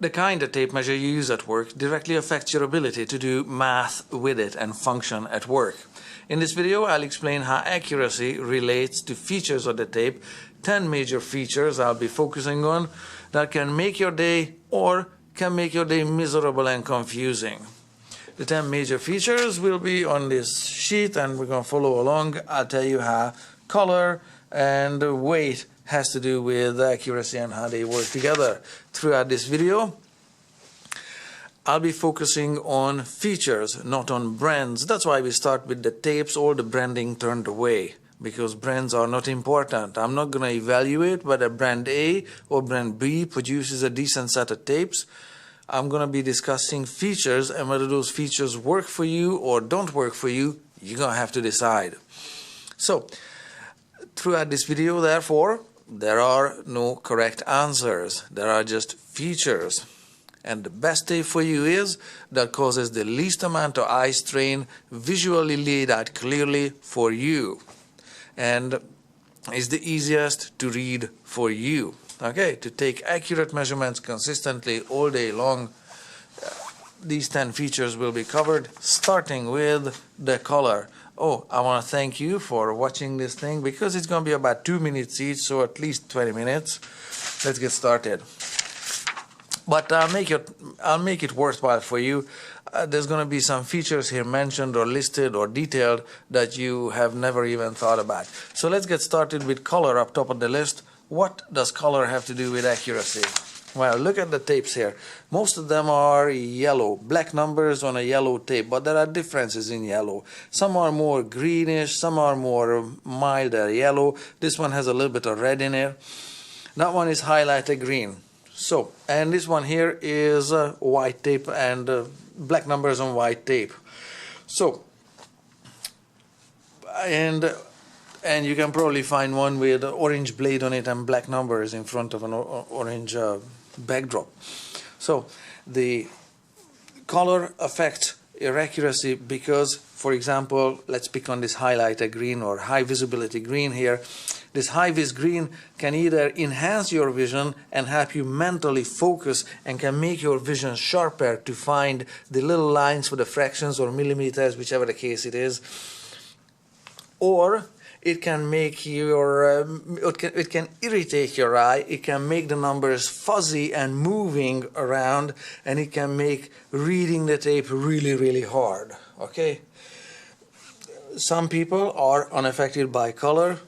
The kind of tape measure you use at work directly affects your ability to do math with it and function at work. In this video, I'll explain how accuracy relates to features of the tape, 10 major features I'll be focusing on that can make your day or can make your day miserable and confusing. The 10 major features will be on this sheet and we're going to follow along. I'll tell you how color and weight has to do with accuracy and how they work together. Throughout this video, I'll be focusing on features, not on brands. That's why we start with the tapes, all the branding turned away, because brands are not important. I'm not going to evaluate whether brand A or brand B produces a decent set of tapes. I'm going to be discussing features, and whether those features work for you or don't work for you, you're going to have to decide. So, throughout this video, therefore, there are no correct answers. There are just features. And the best tape for you is that causes the least amount of eye strain, visually laid out clearly for you, and is the easiest to read for you. Okay, to take accurate measurements consistently all day long. These 10 features will be covered, starting with the color. Oh, I want to thank you for watching this thing, because it's going to be about 2 minutes each, so at least 20 minutes. Let's get started. But I'll make it worthwhile for you. There's going to be some features here mentioned or listed or detailed that you have never even thought about. So let's get started with color up top of the list. What does color have to do with accuracy? Well, look at the tapes here. Most of them are yellow, black numbers on a yellow tape, but there are differences in yellow. Some are more greenish, some are more milder yellow. This one has a little bit of red in it. That one is highlighted green. So, and this one here is white tape and black numbers on white tape. So, and you can probably find one with orange blade on it and black numbers in front of an orange backdrop. So the color affects your accuracy because, for example, let's pick on this highlighter green or high visibility green here. This high vis green can either enhance your vision and help you mentally focus and can make your vision sharper to find the little lines for the fractions or millimeters, whichever the case it is, or it can make your it can irritate your eye. It can make the numbers fuzzy and moving around, and it can make reading the tape really, really hard. Okay. Some people are unaffected by color.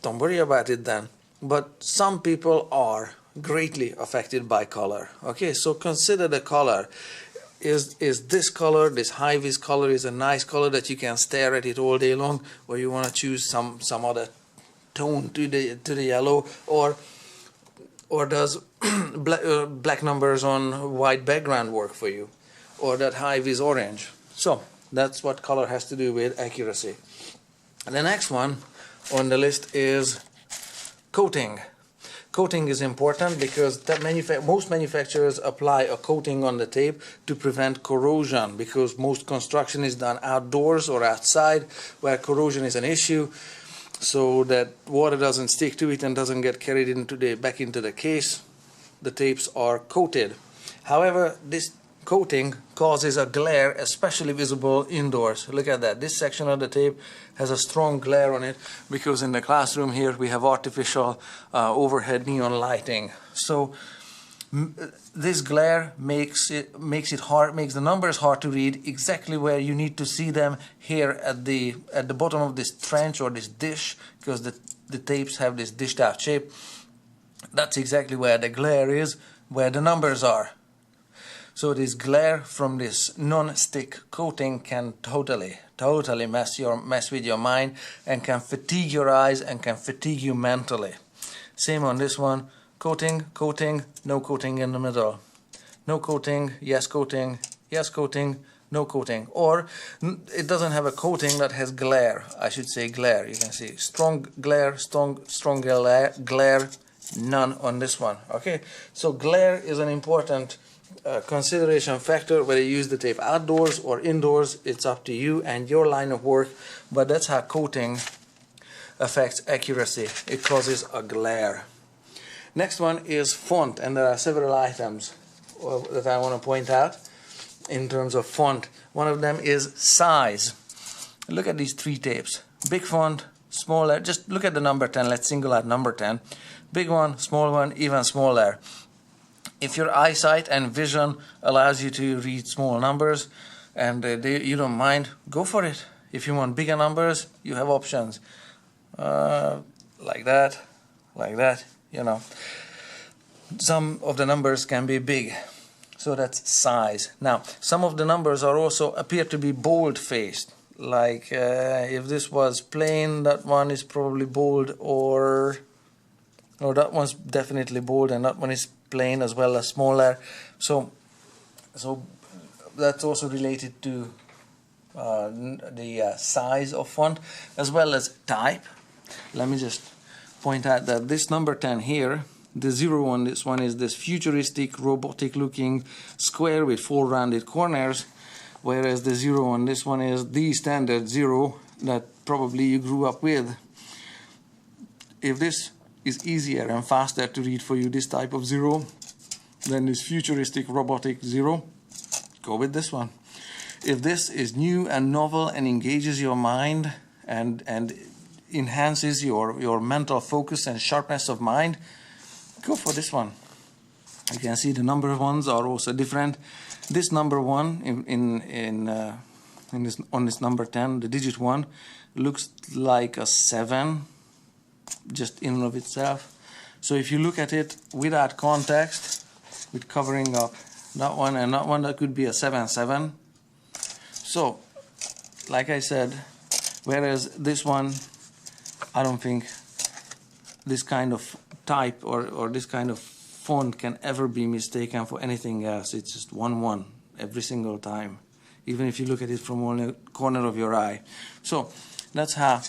Don't worry about it then. But some people are greatly affected by color. Okay. So consider the color. Is this color, this high vis color, is a nice color that you can stare at it all day long, or you want to choose some other tone to the yellow, or does black numbers on white background work for you, or that high vis orange? So that's what color has to do with accuracy. And the next one on the list is coating. Coating is important because most manufacturers apply a coating on the tape to prevent corrosion, because most construction is done outdoors or outside where corrosion is an issue, so that water doesn't stick to it and doesn't get carried back into the case. The tapes are coated. However, this coating causes a glare, especially visible indoors. Look at that. This section of the tape has a strong glare on it because in the classroom here we have artificial overhead neon lighting. So this glare makes the numbers hard to read exactly where you need to see them here at the bottom of this trench or this dish, because the tapes have this dished out shape. That's exactly where the glare is, where the numbers are. So this glare from this non-stick coating can totally mess with your mind and can fatigue your eyes and can fatigue you mentally. Same on this one. Coating, no coating in the middle. No coating, yes coating, no coating. Or it doesn't have a coating that has glare. I should say glare. You can see strong glare, strong glare, none on this one. Okay, so glare is an important consideration factor. Whether you use the tape outdoors or indoors, it's up to you and your line of work, but that's how coating affects accuracy. It causes a glare. Next one is font, and there are several items. that I want to point out in terms of font. One of them is size. Look at these three tapes. Big font, smaller. Just look at the number 10. Let's single out number 10. Big one, small one, even smaller. If your eyesight and vision allows you to read small numbers and you don't mind, go for it. If you want bigger numbers, you have options. Like that, you know. Some of the numbers can be big. So that's size. Now, some of the numbers are also appear to be bold-faced. Like if this was plain, that one is probably bold, or that one's definitely bold, and that one is plain as well as smaller. So that's also related to the size of font as well as type. Let me just point out that this number 10 here, the 0 one, this one is this futuristic, robotic-looking square with 4 rounded corners, whereas the 0 one, this one is the standard 0 that probably you grew up with. If this is easier and faster to read for you, this type of 0, than this futuristic, robotic 0, go with this one. If this is new and novel and engages your mind and enhances your mental focus and sharpness of mind, go for this one. You can see the number ones are also different. This number 1 on this number 10, the digit 1, looks like a 7 just in and of itself. So if you look at it without context, with covering up that one and that one, that could be a 7-7. So, like I said, whereas this one, I don't think this kind of type or this kind of font can ever be mistaken for anything else. It's just 1-1 every single time, even if you look at it from one corner of your eye. So that's how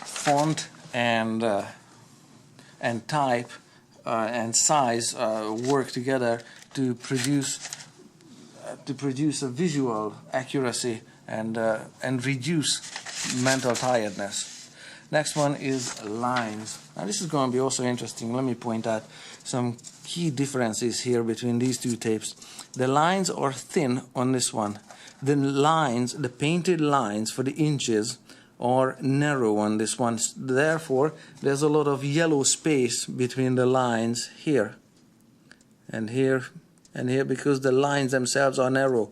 font and type and size work together to produce a visual accuracy and reduce mental tiredness. Next one is lines. Now this is going to be also interesting. Let me point out some key differences here between these two tapes. The lines are thin on this one. The lines, the painted lines for the inches, are narrow on this one. Therefore, there's a lot of yellow space between the lines here and here and here, because the lines themselves are narrow.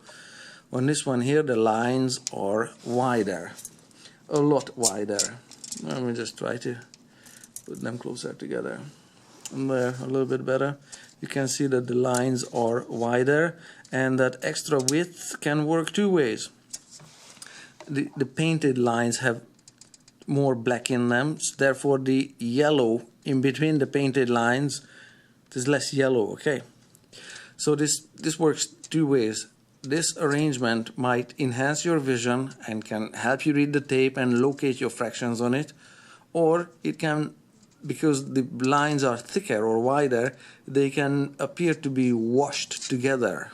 On this one here, the lines are wider, a lot wider. Let me just try to put them closer together. And there, a little bit better. You can see that the lines are wider, and that extra width can work two ways. The painted lines have more black in them, so therefore the yellow in between the painted lines is less yellow. Okay, so this works two ways. This arrangement might enhance your vision and can help you read the tape and locate your fractions on it, or it can, because the lines are thicker or wider, they can appear to be washed together,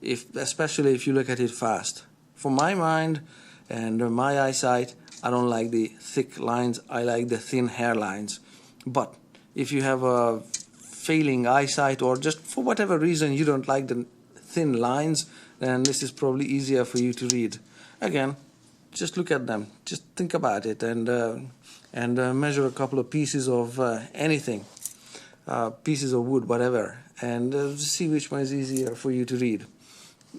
especially if you look at it fast. For my mind and my eyesight, I don't like the thick lines, I like the thin hairlines. But if you have a failing eyesight, or just for whatever reason you don't like the thin lines, then this is probably easier for you to read. Again, just look at them, just think about it, and measure a couple of pieces of anything, pieces of wood, whatever, and see which one is easier for you to read.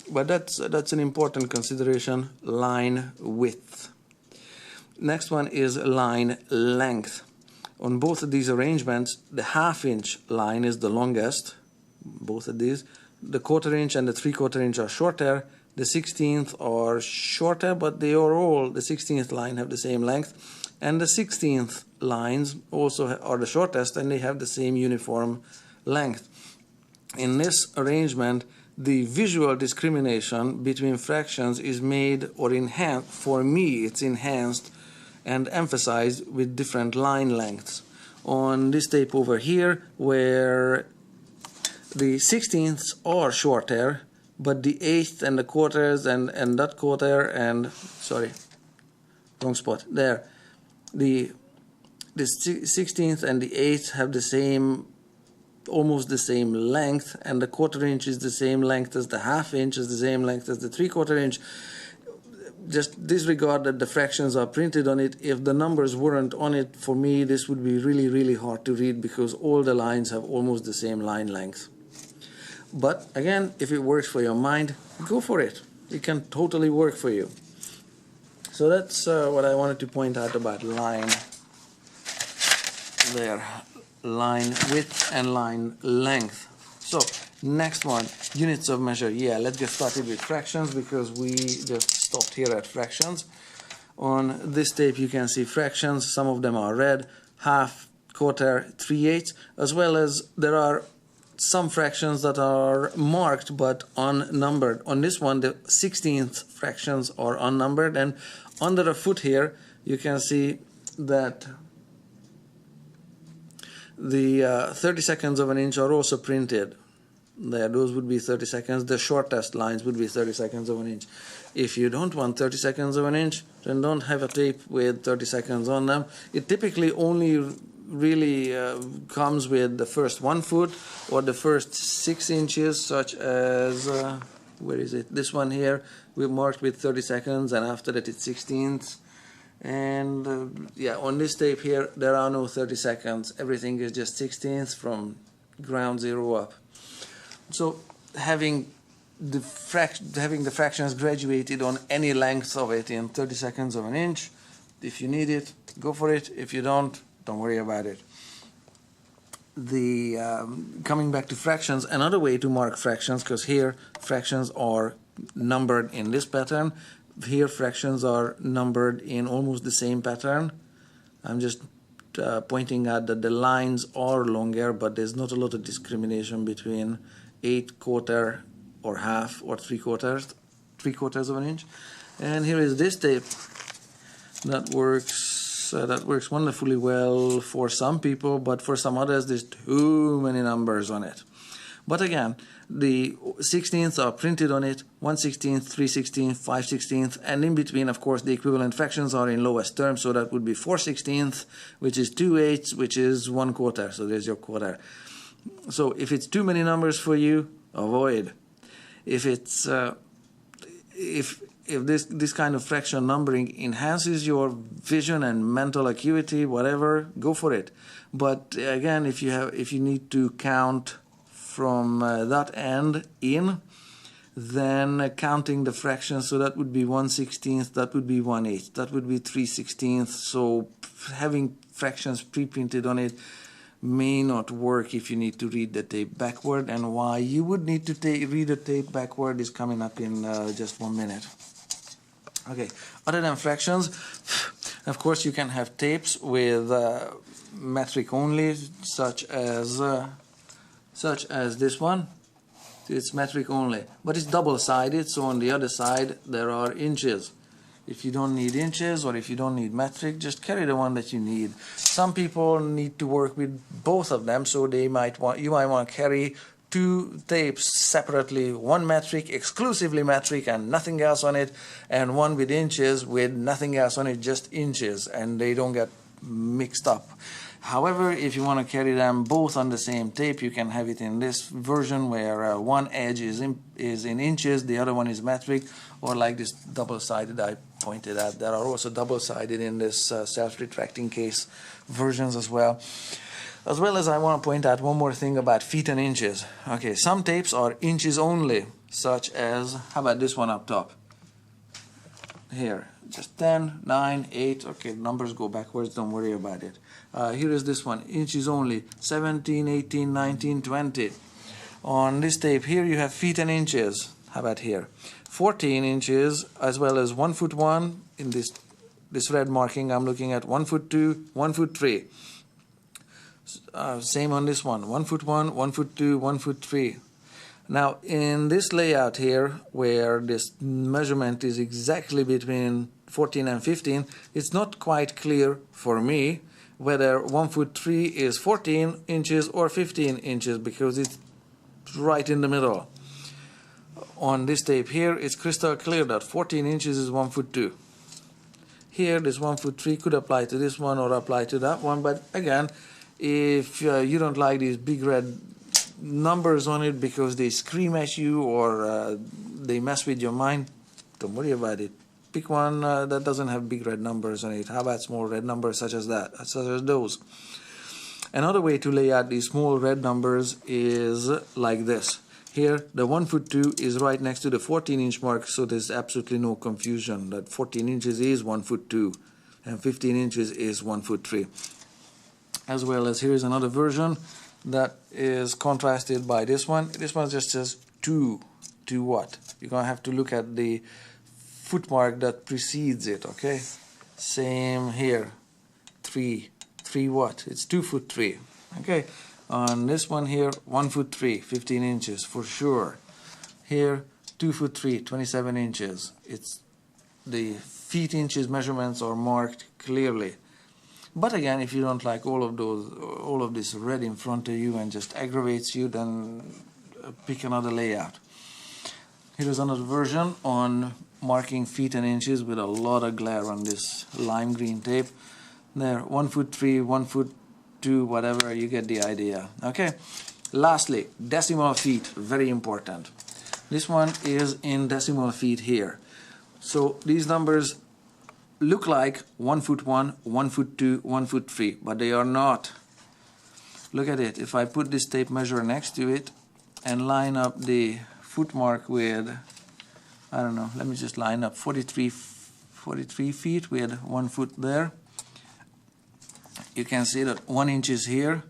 But that's an important consideration, line width. Next one is line length. On both of these arrangements, the half-inch line is the longest, both of these. The quarter-inch and the three-quarter-inch are shorter. The 16th are shorter, but they are all, the 16th line have the same length. And the 16th lines also are the shortest, and they have the same uniform length. In this arrangement, the visual discrimination between fractions is made or enhanced. For me, it's enhanced and emphasized with different line lengths. On this tape over here, where the 16ths are shorter, but the 8th and the quarters and that quarter and, sorry, wrong spot, there. The 16th and the 8th have the same almost the same length, and the 1/4 inch is the same length as the 1/2 inch, is the same length as the 3/4 inch. Just disregard that the fractions are printed on it. If the numbers weren't on it, for me this would be really, really hard to read because all the lines have almost the same line length. But again, if it works for your mind, go for it. It can totally work for you. So that's what I wanted to point out about line there, line width and line length. So next one, units of measure. Yeah, let's get started with fractions because we just stopped here at fractions. On this tape you can see fractions. Some of them are red: 1/2, 1/4, 3/8, as well as there are some fractions that are marked but unnumbered. On this one, the 16th fractions are unnumbered, and under the foot here you can see that the 30 seconds of an inch are also printed there. Those would be 30 seconds. The shortest lines would be 30 seconds of an inch. If you don't want 30 seconds of an inch, then don't have a tape with 30 seconds on them. It typically only really comes with the first 1 foot or the first 6 inches, such as where is it? This one here we marked with 30 seconds, and after that it's 16ths. And yeah, on this tape here there are no 30 seconds. Everything is just 16ths from ground zero up. So having the fractions graduated on any length of it in 30 seconds of an inch, if you need it, go for it. If you don't worry about it. The coming back to fractions, another way to mark fractions, because here fractions are numbered in this pattern, here fractions are numbered in almost the same pattern. I'm just pointing out that the lines are longer, but there's not a lot of discrimination between 8, 1/4 or 1/2 or 3/4 of an inch. And here is this tape that works wonderfully well for some people, but for some others there's too many numbers on it. But again, the 16ths are printed on it: 1/16, 3/16, 5/16, and in between, of course, the equivalent fractions are in lowest terms, so that would be 4/16, which is 2/8, which is 1/4. So there's your quarter. So if it's too many numbers for you, avoid. If it's if this kind of fraction numbering enhances your vision and mental acuity, whatever, go for it. But again, if you need to count from that end in, then counting the fractions, so that would be 1/16, that would be 1/8, that would be 3/16. So having fractions pre-printed on it may not work if you need to read the tape backward, and why you would need to read the tape backward is coming up in just 1 minute. Okay, other than fractions, of course you can have tapes with metric only, such as this one. It's metric only, but it's double-sided, so on the other side there are inches. If you don't need inches, or if you don't need metric, just carry the one that you need. Some people need to work with both of them, so you might want to carry 2 tapes separately: one metric, exclusively metric and nothing else on it, and one with inches with nothing else on it, just inches, and they don't get mixed up. However, if you want to carry them both on the same tape, you can have it in this version where one edge is in inches, the other one is metric, or like this double-sided I pointed out. There are also double-sided in this self-retracting case versions as well. As well as I want to point out one more thing about feet and inches. Okay, some tapes are inches only, such as, how about this one up top? Here, just 10, 9, 8, okay, numbers go backwards, don't worry about it. Here is this one, inches only, 17, 18, 19, 20. On this tape here you have feet and inches. How about here? 14 inches, as well as 1 foot 1, in this red marking I'm looking at, 1 foot 2, 1 foot 3. Same on this one, 1 foot 1, 1 foot 2, 1 foot 3. Now in this layout here, where this measurement is exactly between 14 and 15, it's not quite clear for me whether 1 foot 3 is 14 inches or 15 inches, because it's right in the middle. On this tape here, it's crystal clear that 14 inches is 1 foot 2. Here, this 1 foot 3 could apply to this one or apply to that one, but again, if you don't like these big red numbers on it because they scream at you or they mess with your mind, don't worry about it. Pick one that doesn't have big red numbers on it. How about small red numbers such as those? Another way to lay out these small red numbers is like this. Here, the 1 foot 2 is right next to the 14-inch mark, so there's absolutely no confusion that 14 inches is 1 foot 2 and 15 inches is 1 foot 3. As well as here's another version that is contrasted by this one. This one just says 2. 2 what? You're going to have to look at the footmark that precedes it, okay? Same here. 3. 3 what? It's 2 foot 3. Okay. On this one here, 1 foot 3, 15 inches for sure. Here, 2 foot 3, 27 inches. It's the feet inches measurements are marked clearly. But again, if you don't like all of this red in front of you and just aggravates you, then pick another layout. Here's another version on marking feet and inches with a lot of glare on this lime green tape. There, 1 foot 3, 1 foot 2, whatever, you get the idea. Okay. Lastly, decimal feet, very important. This one is in decimal feet here. So these numbers look like 1 foot 1, 1 foot 2, 1 foot 3, but they are not. Look at it. If I put this tape measure next to it and line up the foot mark with, I don't know, let me just line up 43 feet with 1 foot there. You can see that 1 inch is here,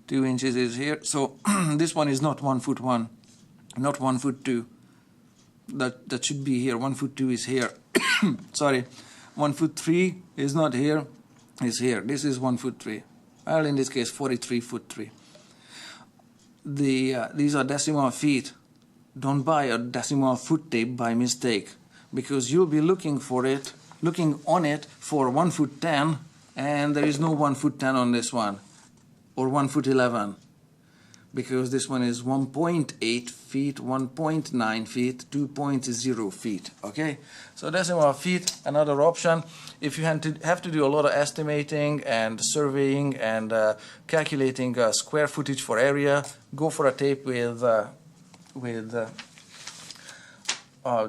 2 inches is here. So this one is not 1 foot 1, not 1 foot 2. That should be here. 1 foot 2 is here. Sorry, 1 foot 3 is not here, is here. This is 1 foot 3. Well, in this case, 43 foot 3. These are decimal feet. Don't buy a decimal foot tape by mistake, because you'll be looking on it for 1 foot 10, and there is no 1 foot 10 on this one, or 1 foot 11, because this one is 1.8 feet, 1.9 feet, 2.0 feet. Okay, so decimal feet, another option. If you have to do a lot of estimating and surveying and calculating square footage for area, go for a tape with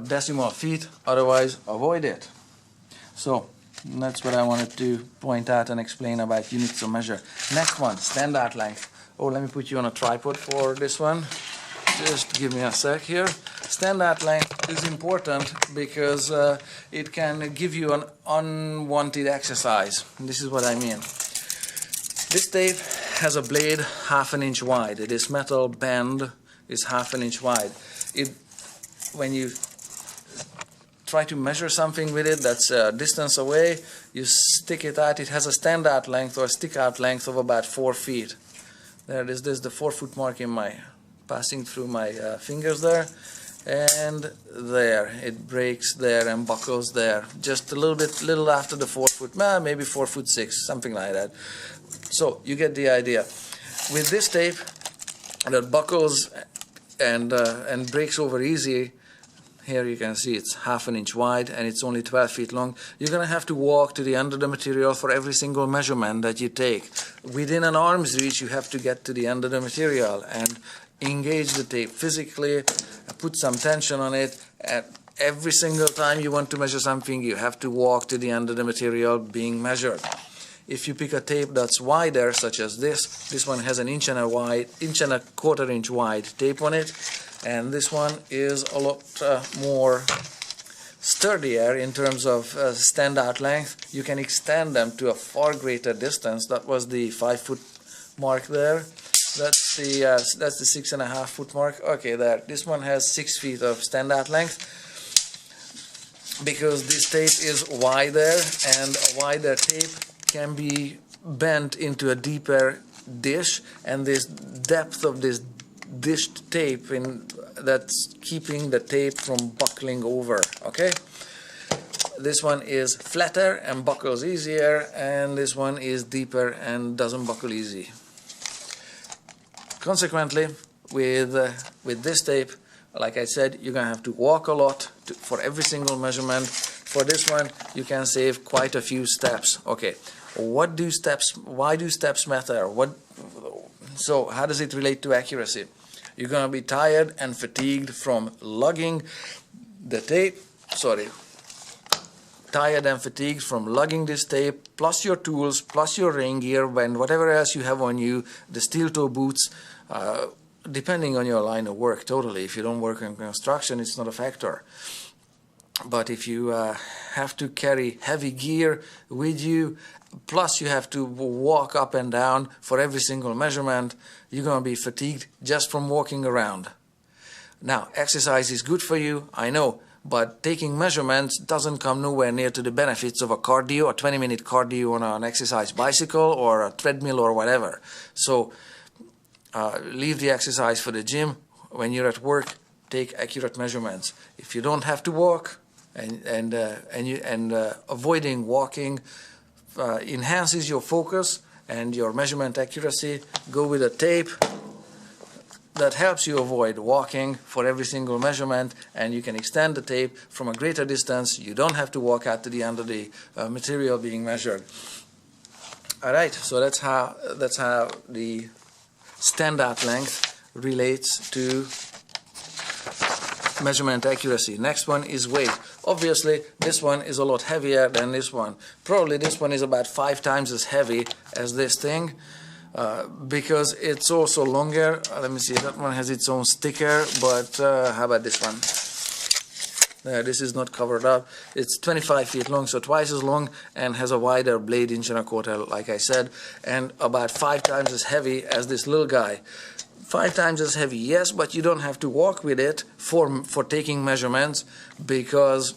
decimal feet. Otherwise, avoid it. So that's what I wanted to point out and explain about units of measure. Next one, standard length. Oh, let me put you on a tripod for this one. Just give me a sec here. Standard length is important because it can give you an unwanted exercise. This is what I mean. This tape has a blade 1/2 inch wide. This metal bend is 1/2 inch wide. When you try to measure something with it that's a distance away, you stick it out. It has a standard length or stick out length of about 4 feet. There it is. There's the 4 foot mark in passing through my fingers there, and there it breaks there and buckles there, just a little after the 4 foot, maybe 4 foot 6, something like that. So you get the idea. With this tape that buckles and breaks over easy, here you can see it's 1/2 inch wide and it's only 12 feet long. You're going to have to walk to the end of the material for every single measurement that you take. Within an arm's reach, you have to get to the end of the material and engage the tape physically, put some tension on it, and every single time you want to measure something, you have to walk to the end of the material being measured. If you pick a tape that's wider, such as this one has an 1.25 inch wide tape on it, and this one is a lot more sturdier in terms of standout length. You can extend them to a far greater distance. That was the 5 foot mark there. That's the 6.5 foot mark. Okay, there. This one has 6 feet of standout length because this tape is wider, and a wider tape can be bent into a deeper dish, and this depth of this dished tape that's keeping the tape from buckling over. Okay, this one is flatter and buckles easier, and this one is deeper and doesn't buckle easy. Consequently, with this tape, like I said, you're gonna have to walk a lot for every single measurement. For this one, you can save quite a few steps. Okay, why do steps matter? So how does it relate to accuracy? You're going to be tired and fatigued from lugging the tape, tired and fatigued from lugging this tape, plus your tools, plus your rain gear, and whatever else you have on you, the steel toe boots, depending on your line of work totally. If you don't work in construction, it's not a factor. But if you have to carry heavy gear with you, plus you have to walk up and down for every single measurement, you're going to be fatigued just from walking around. Now, exercise is good for you, I know, but taking measurements doesn't come nowhere near to the benefits of a 20-minute cardio on an exercise bicycle or a treadmill or whatever. So leave the exercise for the gym. When you're at work, take accurate measurements. If you don't have to walk, and avoiding walking enhances your focus and your measurement accuracy, go with a tape that helps you avoid walking for every single measurement, and you can extend the tape from a greater distance. You don't have to walk out to the end of the material being measured. All right, so that's how the standout length relates to measurement accuracy. Next one is weight. Obviously, this one is a lot heavier than this one. Probably this one is about 5 times as heavy as this thing. Because it's also longer. Let me see, that one has its own sticker, but how about this one? This is not covered up. It's 25 feet long, so twice as long, and has a wider blade, 1.25 like I said, and about 5 times as heavy as this little guy. 5 times as heavy, yes, but you don't have to walk with it for taking measurements because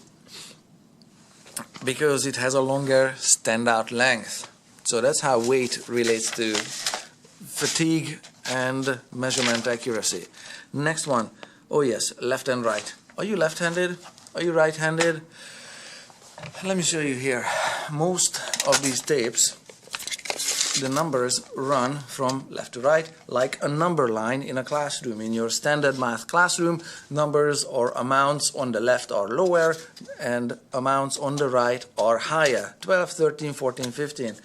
it has a longer standout length. So that's how weight relates to fatigue and measurement accuracy. Next one, oh yes, left and right. Are you left-handed? Are you right-handed? Let me show you here. Most of these tapes, the numbers run from left to right like a number line in a classroom. In your standard math classroom, numbers or amounts on the left are lower and amounts on the right are higher. 12, 13, 14, 15.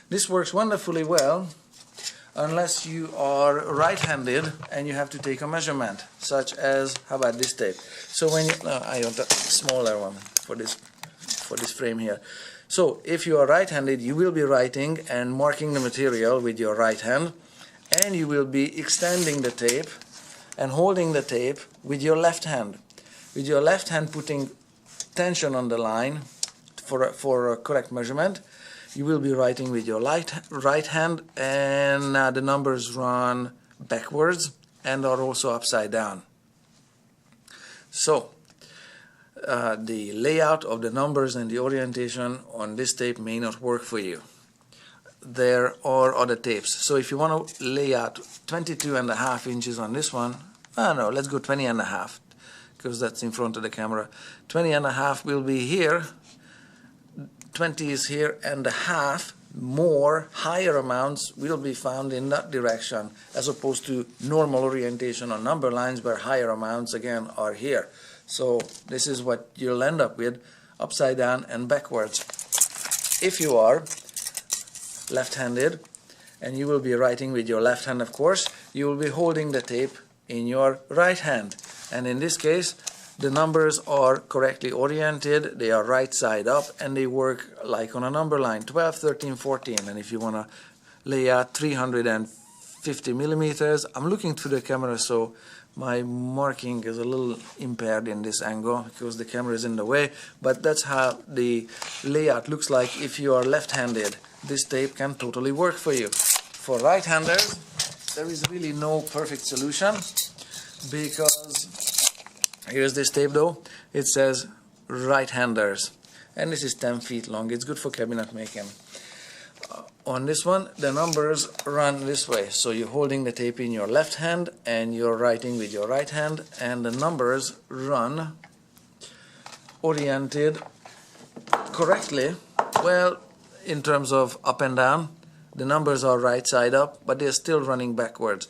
This works wonderfully well unless you are right-handed and you have to take a measurement, such as, how about this tape? So when you, I want a smaller one for this frame here. So if you are right-handed, you will be writing and marking the material with your right hand, and you will be extending the tape and holding the tape with your left hand. With your left hand putting tension on the line for a correct measurement, you will be writing with your right hand, and the numbers run backwards and are also upside down. So the layout of the numbers and the orientation on this tape may not work for you. There are other tapes. So if you want to lay out 22.5 inches on this one, no, let's go 20.5 because that's in front of the camera. 20.5 will be here. 20 is here, and the half more higher amounts will be found in that direction, as opposed to normal orientation on number lines where higher amounts again are here. So this is what you'll end up with, upside down and backwards. If you are left-handed and you will be writing with your left hand, of course, you will be holding the tape in your right hand, and in this case the numbers are correctly oriented, they are right side up, and they work like on a number line, 12, 13, 14. And if you want to lay out 350 millimeters, I'm looking through the camera, so my marking is a little impaired in this angle because the camera is in the way, but that's how the layout looks like. If you are left-handed, this tape can totally work for you. For right-handers, there is really no perfect solution, because here's this tape though, it says right-handers, and this is 10 feet long. It's good for cabinet making. On this one, the numbers run this way, so you're holding the tape in your left hand and you're writing with your right hand, and the numbers run oriented correctly. Well, in terms of up and down, the numbers are right side up, but they're still running backwards.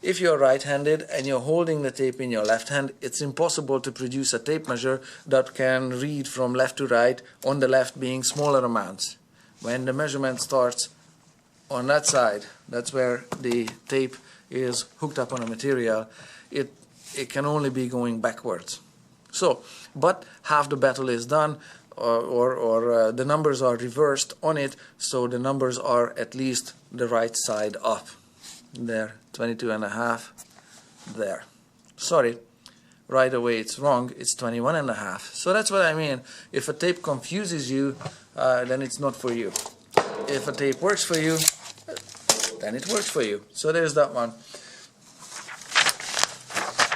If you're right-handed and you're holding the tape in your left hand, it's impossible to produce a tape measure that can read from left to right, on the left being smaller amounts. When the measurement starts on that side, that's where the tape is hooked up on a material, it can only be going backwards. So, but half the battle is done, or the numbers are reversed on it, so the numbers are at least the right side up. There, 22.5, there. Sorry, right away it's wrong, it's 21.5. So that's what I mean. If a tape confuses you, then it's not for you. If a tape works for you, then it works for you. So there's that one.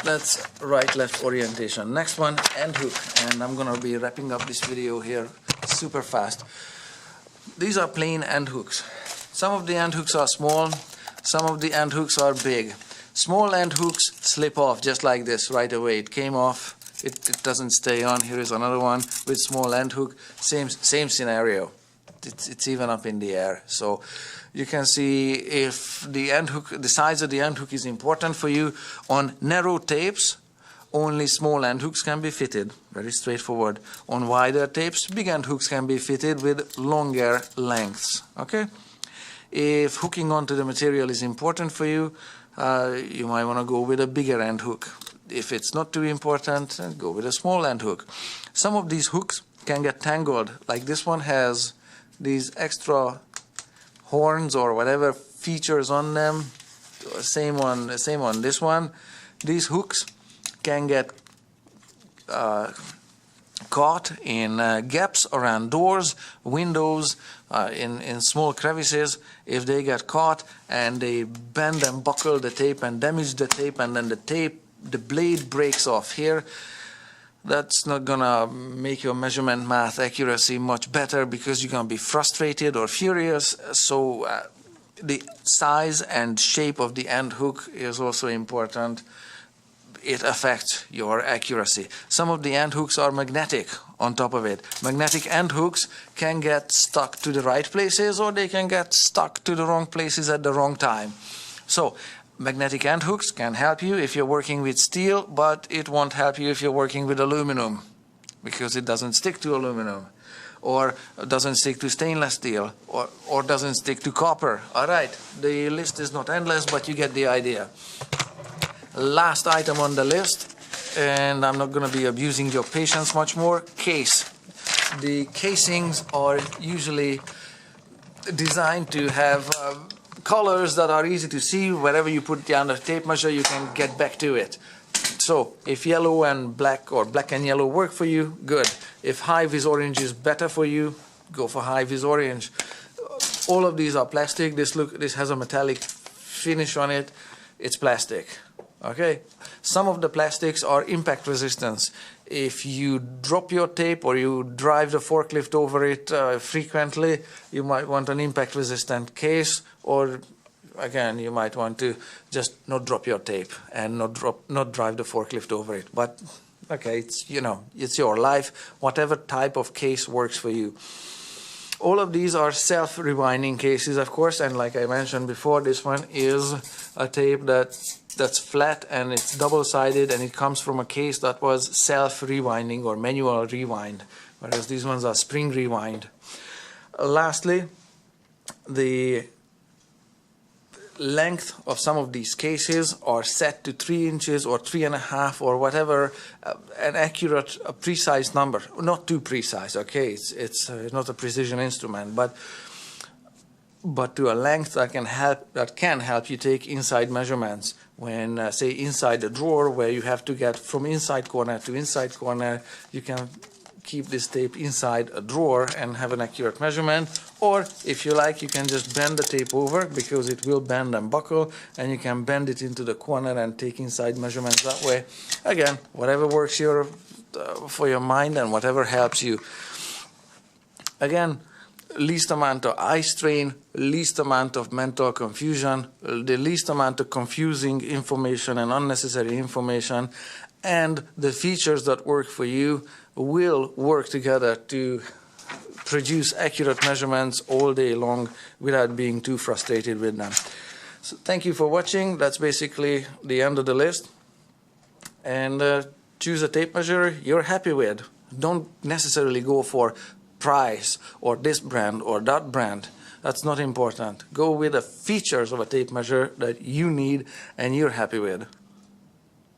That's right-left orientation. Next one, end hook, and I'm gonna be wrapping up this video here super fast. These are plain end hooks. Some of the end hooks are small, some of the end hooks are big. Small end hooks slip off just like this right away. It came off, it doesn't stay on. Here is another one with small end hook, same scenario. It's even up in the air. So you can see if the end hook, the size of the end hook is important for you. On narrow tapes, only small end hooks can be fitted. Very straightforward. On wider tapes, big end hooks can be fitted with longer lengths. Okay? If hooking onto the material is important for you, you might want to go with a bigger end hook. If it's not too important, go with a small end hook. Some of these hooks can get tangled. Like this one has these extra horns or whatever features on them. Same on this one. These hooks can get caught in gaps around doors, windows, in small crevices. If they get caught and they bend and buckle the tape and damage the tape, and then the blade breaks off here, that's not gonna make your measurement math accuracy much better, because you're gonna be frustrated or furious. So the size and shape of the end hook is also important. It affects your accuracy. Some of the end hooks are magnetic on top of it. Magnetic end hooks can get stuck to the right places, or they can get stuck to the wrong places at the wrong time. So magnetic end hooks can help you if you're working with steel, but it won't help you if you're working with aluminum, because it doesn't stick to aluminum, or doesn't stick to stainless steel, or doesn't stick to copper. All right, the list is not endless, but you get the idea. Last item on the list, and I'm not going to be abusing your patience much more, case. The casings are usually designed to have colors that are easy to see. Wherever you put the under tape measure, you can get back to it. So if yellow and black, or black and yellow work for you, good. If high-vis orange is better for you, go for high-vis orange. All of these are plastic. This has a metallic finish on it. It's plastic. Okay, some of the plastics are impact resistance. If you drop your tape or you drive the forklift over it frequently, you might want an impact resistant case, or again, you might want to just not drop your tape and not drive the forklift over it. But okay, it's, you know, it's your life. Whatever type of case works for you. All of these are self-rewinding cases, of course, and like I mentioned before, this one is a tape that's flat and it's double-sided, and it comes from a case that was self-rewinding or manual rewind, whereas these ones are spring rewind. Lastly, the length of some of these cases are set to 3 inches or 3.5 or whatever, an accurate, a precise number. Not too precise, okay? It's not a precision instrument, but to a length that can help you take inside measurements. When say inside a drawer where you have to get from inside corner to inside corner, you can keep this tape inside a drawer and have an accurate measurement. Or if you like, you can just bend the tape over, because it will bend and buckle, and you can bend it into the corner and take inside measurements that way. Again, whatever works for your mind and whatever helps you. Again, least amount of eye strain, least amount of mental confusion, the least amount of confusing information and unnecessary information, and the features that work for you will work together to produce accurate measurements all day long without being too frustrated with them. So thank you for watching. That's basically the end of the list. And choose a tape measure you're happy with. Don't necessarily go for price or this brand or that brand. That's not important. Go with the features of a tape measure that you need and you're happy with.